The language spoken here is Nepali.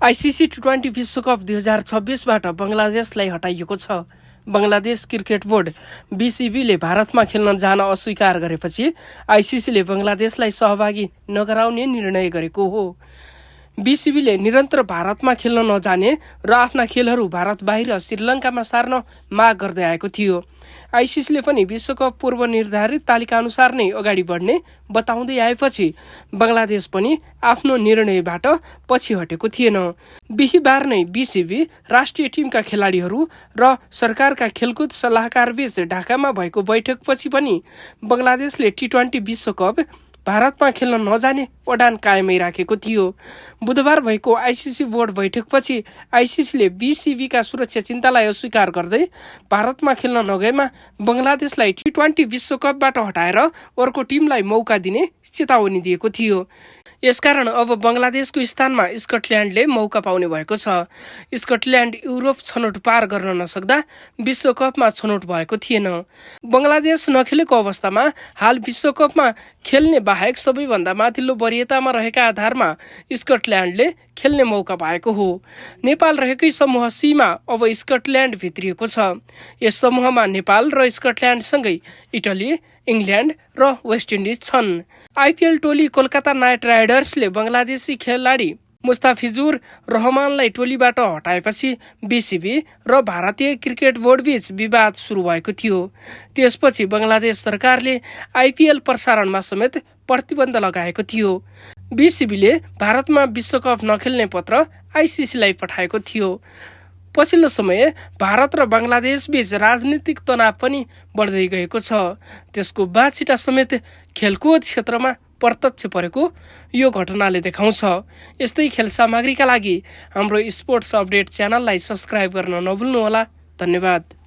आइसिसी टी20 विश्वकप 2026बाट बङ्गलादेशलाई हटाइएको छ। बङ्गलादेश क्रिकेट बोर्ड बीसीबीले भारतमा खेल्न जान अस्वीकार गरेपछि आइसिसीले बङ्गलादेशलाई सहभागी नगराउने निर्णय गरेको हो। बीसीबीले निरन्तर भारतमा खेल्न नजाने र आफ्ना खेलहरू भारत बाहिर श्रीलङ्कामा सार्न माग गर्दै आएको थियो। आइसिसीले पनि विश्वकप पूर्व निर्धारित तालिका अनुसार नै अगाडि बढ्ने बताउँदै आएपछि बङ्गलादेश पनि आफ्नो निर्णयबाट पछि हटेको थिएन। बिहीबार नै बीसीबी राष्ट्रिय टिमका खेलाडीहरू र सरकारका खेलकुद सल्लाहकारबीच ढाकामा भएको बैठकपछि पनि बङ्गलादेशले टी20 विश्वकप भारतमा खेल्न नजाने अडान कायमै राखेको थियो। बुधबार भएको आइसिसी बोर्ड बैठकपछि आइसिसीले बीसीबीका सुरक्षा चिन्तालाई अस्वीकार गर्दै भारतमा खेल्न नगएमा बङ्गलादेशलाई टी20 विश्वकपबाट हटाएर अर्को टिमलाई मौका दिने चेतावनी दिएको थियो। यसकारण अब बङ्गलादेशको स्थानमा स्कटल्यान्डले मौका पाउने भएको छ। स्कटल्यान्ड युरोप छनौट पार गर्न नसक्दा विश्वकपमा छनौट भएको थिएन। बङ्गलादेश नखेलेको अवस्थामा हाल विश्वकपमा खेल्ने बाहेक सबैभन्दा माथिल्लो वरियतामा रहेका आधारमा स्कटल्यान्डले खेल्ने मौका पाएको हो। नेपाल रहेकै समूह सीमा अब स्कटल्यान्ड भित्रिएको छ। यस समूहमा नेपाल र स्कटल्यान्डसँगै इटली, इङ्ल्यान्ड र वेस्ट इन्डिज छन्। आइपिएल टोली कोलकाता नाइट राइडर्सले बङ्गलादेशी खेलाडी मुस्ताफिजुर रहमानलाई टोलीबाट हटाएपछि बीसीबी र भारतीय क्रिकेट बोर्डबीच विवाद सुरु भएको थियो। त्यसपछि बङ्गलादेश सरकारले आइपिएल प्रसारणमा समेत प्रतिबन्ध लगाएको थियो। बीसीबीले भारतमा विश्वकप नखेल्ने पत्र आइसिसीलाई पठाएको थियो। पछिल्लो समय भारत र बङ्गलादेश बीच राजनीतिक तनाव पनि बढ्दै गएको छ। त्यसको बाछिटा समेत खेलकुद क्षेत्रमा प्रत्यक्ष परेको यो घटनाले देखाउँछ। यस्तै खेल सामग्रीका लागि हाम्रो स्पोर्ट्स अपडेट च्यानललाई सब्स्क्राइब गर्न नभुल्नुहोला। धन्यवाद।